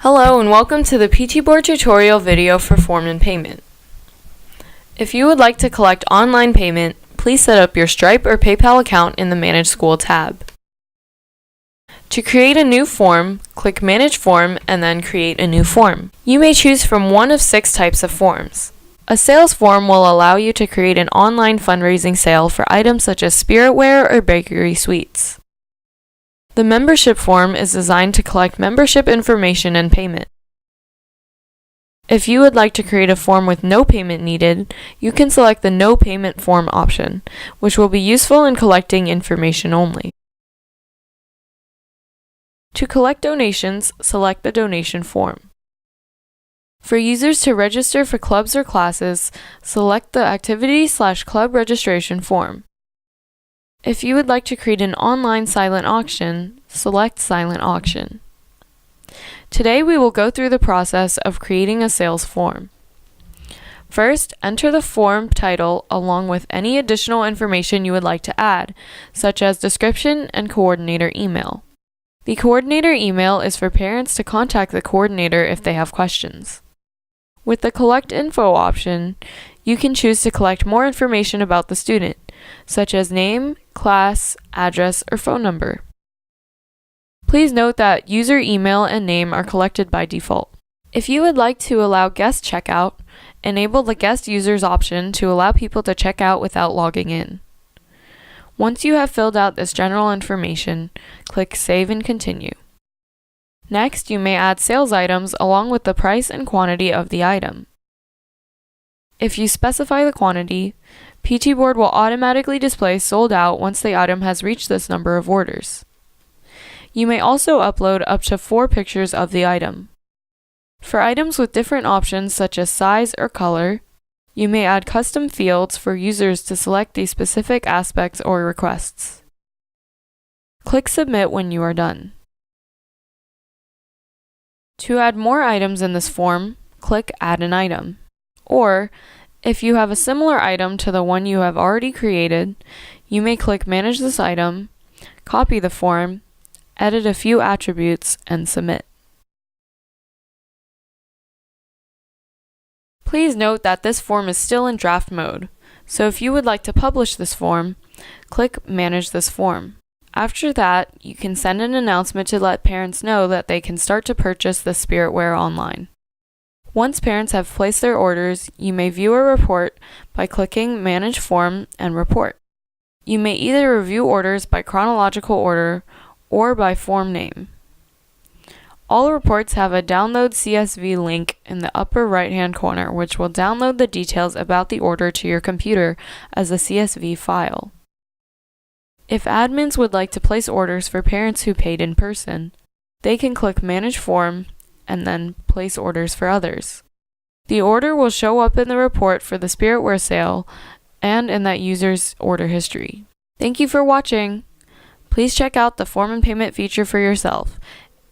Hello and welcome to the PT Board tutorial video for form and payment. If you would like to collect online payment, please set up your Stripe or PayPal account in the Manage School tab. To create a new form, click Manage Form and then Create a new form. You may choose from one of 6 types of forms. A sales form will allow you to create an online fundraising sale for items such as spiritware or bakery sweets. The membership form is designed to collect membership information and payment. If you would like to create a form with no payment needed, you can select the No Payment Form option, which will be useful in collecting information only. To collect donations, select the donation form. For users to register for clubs or classes, select the Activity/Club Registration form. If you would like to create an online silent auction, select Silent Auction. Today we will go through the process of creating a sales form. First, enter the form title along with any additional information you would like to add, such as description and coordinator email. The coordinator email is for parents to contact the coordinator if they have questions. With the Collect Info option, you can choose to collect more information about the student, such as name, class, address, or phone number. Please note that user email and name are collected by default. If you would like to allow guest checkout, enable the guest users option to allow people to check out without logging in. Once you have filled out this general information, click Save and Continue. Next, you may add sales items along with the price and quantity of the item. If you specify the quantity, PT Board will automatically display sold out once the item has reached this number of orders. You may also upload up to 4 pictures of the item. For items with different options such as size or color, you may add custom fields for users to select these specific aspects or requests. Click Submit when you are done. To add more items in this form, click Add an Item. Or, if you have a similar item to the one you have already created, you may click Manage this item, copy the form, edit a few attributes, and submit. Please note that this form is still in draft mode, so if you would like to publish this form, click Manage this form. After that, you can send an announcement to let parents know that they can start to purchase the spiritware online. Once parents have placed their orders, you may view a report by clicking Manage Form and Report. You may either review orders by chronological order or by form name. All reports have a Download CSV link in the upper right-hand corner, which will download the details about the order to your computer as a CSV file. If admins would like to place orders for parents who paid in person, they can click Manage Form and then place orders for others. The order will show up in the report for the spiritware sale and in that user's order history. Thank you for watching. Please check out the form and payment feature for yourself.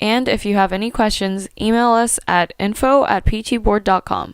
And if you have any questions, email us at info@ptboard.com.